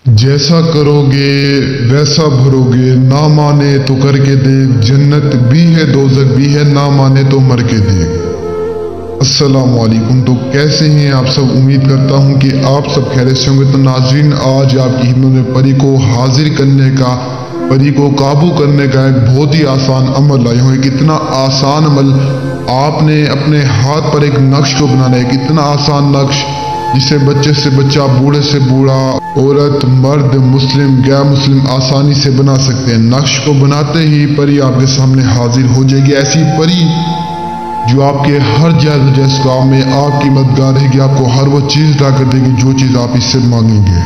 जैसा करोगे वैसा भरोगे, ना माने तो करके देख, जन्नत भी है दोज़ख भी है, ना माने तो मर के देख। अस्सलाम वालेकुम। तो कैसे हैं आप सब? उम्मीद करता हूं कि आप सब खैरियत से होंगे। तो नाज़रीन, आज आपकी हिम्मत में परी को हाजिर करने का, परी को काबू करने का एक बहुत ही आसान अमल लाए हुए। कितना आसान अमल! आपने अपने हाथ पर एक नक्श को बनाना है। कितना आसान नक्श जिसे बच्चे से बच्चा, बूढ़े से बूढ़ा, औरत, मर्द, मुस्लिम, गैर मुस्लिम आसानी से बना सकते हैं। नक्श को बनाते ही परी आपके सामने हाजिर हो जाएगी। ऐसी परी जो आपके हर जायज़ काम में आपकी मददगार रहेगी, आपको हर वो चीज़ ला कर देगी जो चीज़ आप इससे मांगेंगे।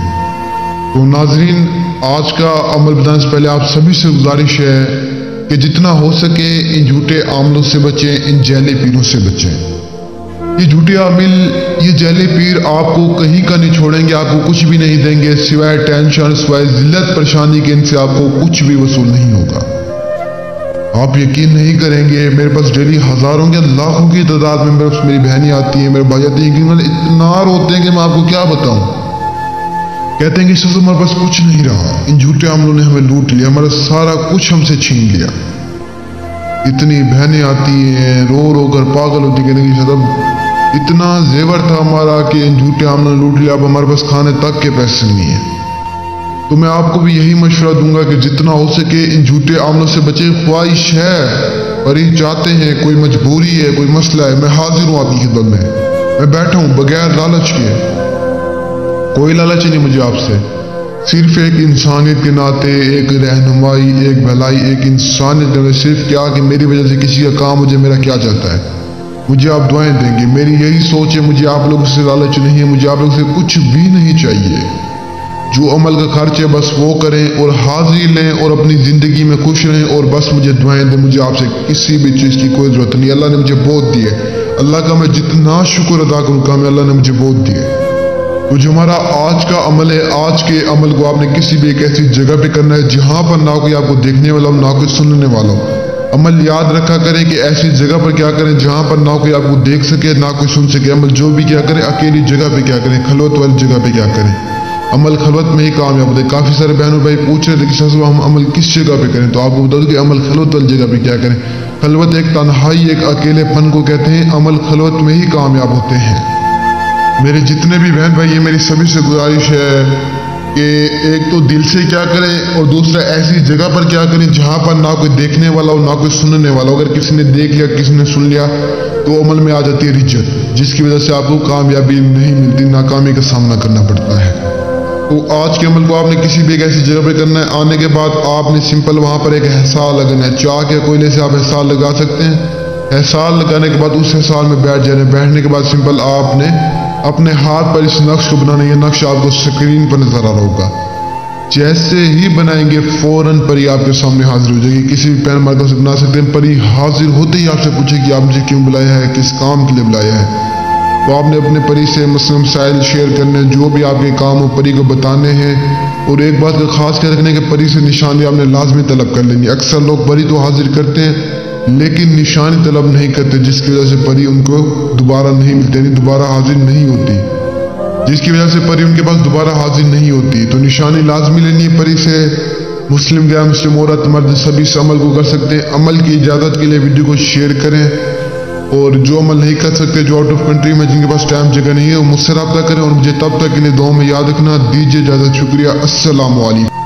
तो नाजरीन, आज का अमल बताने से पहले आप सभी से गुजारिश है कि जितना हो सके इन झूठे आमलों से बचें, इन जैले पीरों से बचें। ये झूठे आमिल, ये जैले पीर आपको कहीं का नहीं छोड़ेंगे, आपको कुछ भी नहीं देंगे सिवाय टेंशन, सिवाय जिल्लत परेशानी के। इनसे आपको कुछ भी वसूल नहीं होगा। आप यकीन नहीं करेंगे, मेरे पास डेली हजारों के लाखों की तादाद में मेरी बहनें आती हैं, मेरे भाई आते हैं, कि इतना रोते हैं कि मैं आपको क्या बताऊं। कहते हैं कि हमारे पास कुछ नहीं रहा, इन झूठे आमलों ने हमें लूट लिया, हमारा सारा कुछ हमसे छीन लिया। इतनी बहनें आती हैं, रो रो कर पागल होती, कहते हैं कि इतना जेवर था हमारा कि इन झूठे आमलों ने लूट लिया, अब हमारे पास खाने तक के पैसे नहीं है। तो मैं आपको भी यही मशवरा दूंगा कि जितना हो सके इन झूठे आमलों से बचे। ख्वाहिश है, परी चाहते हैं, कोई मजबूरी है, कोई मसला है, मैं हाजिर हूँ आपकी खिदमत में। मैं बैठा हूँ बगैर लालच के, कोई लालच नहीं मुझे आपसे, सिर्फ एक इंसानियत के नाते, एक रहनुमाई, एक भलाई, एक इंसानियत में। सिर्फ क्या कि मेरी वजह से किसी का काम मुझे, मेरा क्या जाता है, मुझे आप दुआएं देंगे। मेरी यही सोच है, मुझे आप लोगों से लालच नहीं है, मुझे आप लोगों से कुछ भी नहीं चाहिए। जो अमल का खर्च है बस वो करें और हाजिर लें और अपनी ज़िंदगी में खुश रहें और बस मुझे दुआएं दें। मुझे आपसे किसी भी चीज़ की कोई ज़रूरत नहीं। अल्लाह ने मुझे बहुत दिए, अल्लाह का मैं जितना शुक्र अदा करूँ कम है, अल्लाह ने मुझे बहुत दिए। तो जो हमारा आज का अमल है, आज के अमल को आपने किसी भी एक ऐसी जगह पे करना है जहाँ पर ना कोई आपको देखने वाला हो, ना कोई सुनने वाला हो। अमल याद रखा करें कि ऐसी जगह पर क्या करें जहाँ पर ना कोई आपको देख सके, ना कोई सुन सके। अमल जो भी क्या करें, अकेली जगह पे क्या करें, खलवत वाली जगह पे क्या करें। अमल खलवत में ही कामयाब होते हैं। काफ़ी सारे बहनों भाई पूछ रहे थे कि साहब हम अमल किस जगह पे करें, तो आपको बता दूं कि अमल खलवत वाली जगह पे क्या करें। खलवत एक तन्हाई, एक अकेलेपन को कहते हैं। अमल खलवत में ही कामयाब होते हैं। मेरे जितने भी बहन भाई, ये मेरी सभी से गुजारिश है कि एक तो दिल से क्या करें और दूसरा ऐसी जगह पर क्या करें जहाँ पर ना कोई देखने वाला हो, ना कोई सुनने वाला हो। अगर किसी ने देख लिया, किसी ने सुन लिया, तो अमल में आ जाती है रिज्जत, जिसकी वजह से आपको कामयाबी नहीं मिलती, नाकामी का सामना करना पड़ता है। तो आज के अमल को आपने किसी भी एक ऐसी जगह पर करना है। आने के बाद आपने सिंपल वहाँ पर एक एहसास लगाना है। चाह के कोयले से आप एहसास लगा सकते हैं। एहसास लगाने के बाद उस एहसास में बैठ जाना है। बैठने के बाद सिंपल आपने अपने हाथ पर इस नक्श को बनाना है। ये नक्श आपको स्क्रीन पर नजर आ रहा होगा। जैसे ही बनाएंगे फौरन परी आपके सामने हाजिर हो जाएगी। किसी भी पेन मार्कर से बना सकते हैं। परी हाजिर होते ही आपसे पूछेगी आप मुझे क्यों बुलाया है, किस काम के लिए बुलाया है। तो आपने अपने परी से मसला मसाइल शेयर करने, जो भी आपके काम हो परी को बताने हैं। और एक बात का खास ख्याल रखने के परी से निशानी आपने लाजमी तलब कर लेनी। अक्सर लोग परी तो हाजिर करते हैं लेकिन निशानी तलब नहीं करते, जिसकी वजह से परी उनको दोबारा नहीं मिलती, यानी दोबारा हाजिर नहीं होती, जिसकी वजह से परी उनके पास दोबारा हाजिर नहीं होती। तो निशानी लाजमी लेनी है परी से। मुस्लिम गैर मुस्लिम, औरत, मर्द सभी इस अमल को कर सकते हैं। अमल की इजाज़त के लिए वीडियो को शेयर करें। और जो अमल नहीं कर सकते, जो आउट ऑफ कंट्री में, जिनके पास टाइम जगह नहीं है, वो मुझसे रब्ता करें। और मुझे तब तक के लिए दुआ में याद रखना। दीजिए इजाज़त। शुक्रिया। अस्सलाम वालेकुम।